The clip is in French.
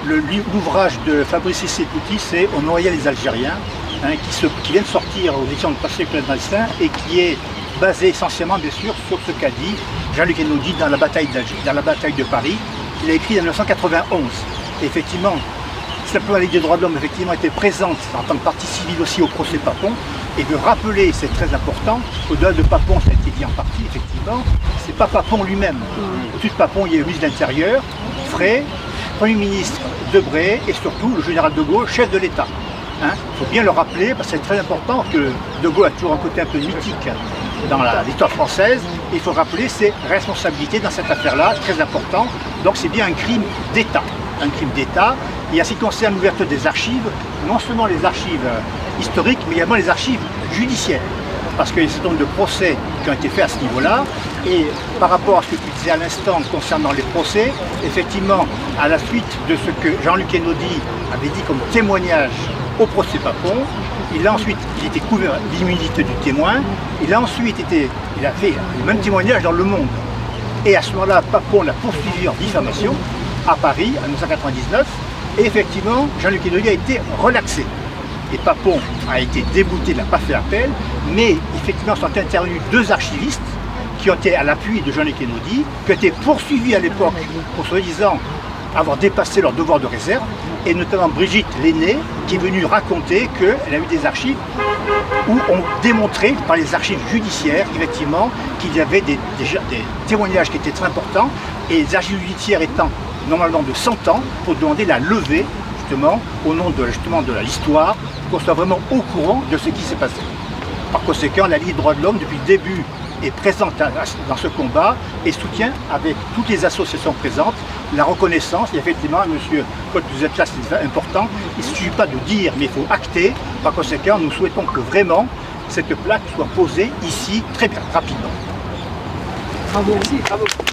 l'ouvrage de Fabrice Essepoutis, c'est On noyait les Algériens, hein, qui vient de sortir aux éditions de Passé clandestin et qui est basé essentiellement, bien sûr, sur ce qu'a dit Jean-Luc Einaudi dans la bataille de Paris, qu'il a écrit en 1991. Et effectivement, simplement la Ligue des droits de l'homme effectivement était présente en tant que partie civile aussi au procès Papon, et de rappeler, c'est très important, au-delà de Papon, ça a été dit en partie, effectivement, c'est pas Papon lui-même. Au-dessus de Papon, il y a le ministre de l'Intérieur, Frey, Premier ministre Debré, et surtout le général de Gaulle, chef de l'État. Il faut bien le rappeler, parce que c'est très important que De Gaulle a toujours un côté un peu mythique dans l'histoire française, et il faut rappeler ses responsabilités dans cette affaire-là, très important. Donc c'est bien un crime d'État. Un crime d'État. Et en ce qui concerne l'ouverture des archives, non seulement les archives historiques, mais également les archives judiciaires. Parce qu'il y a un certain nombre de procès qui ont été faits à ce niveau-là. Et par rapport à ce que tu disais à l'instant concernant les procès, effectivement, à la suite de ce que Jean-Luc Einaudi avait dit comme témoignage au procès Papon, il a été couvert d'immunité du témoin, il a fait le même témoignage dans Le Monde. Et à ce moment-là, Papon l'a poursuivi en diffamation à Paris en 1999, et effectivement, Jean-Luc Einaudi a été relaxé. Et Papon a été débouté, il n'a pas fait appel, mais effectivement sont intervenus deux archivistes qui ont été à l'appui de Jean-Luc Einaudi, qui ont été poursuivis à l'époque pour soi-disant avoir dépassé leur devoir de réserve, et notamment Brigitte Lenné, qui est venue raconter qu'elle a eu des archives où on démontrait par les archives judiciaires, effectivement, qu'il y avait des témoignages qui étaient très importants, et les archives judiciaires étant normalement de 100 ans, pour demander la levée, justement, au nom de l'histoire, qu'on soit vraiment au courant de ce qui s'est passé. Par conséquent, la Ligue des droits de l'homme, depuis le début, est présente dans ce combat et soutient avec toutes les associations présentes la reconnaissance. Et effectivement, monsieur Claude, vous êtes là, c'est important. Il ne suffit pas de dire, mais il faut acter. Par conséquent, nous souhaitons que vraiment cette plaque soit posée ici très bien, rapidement. Bravo. Merci, bravo.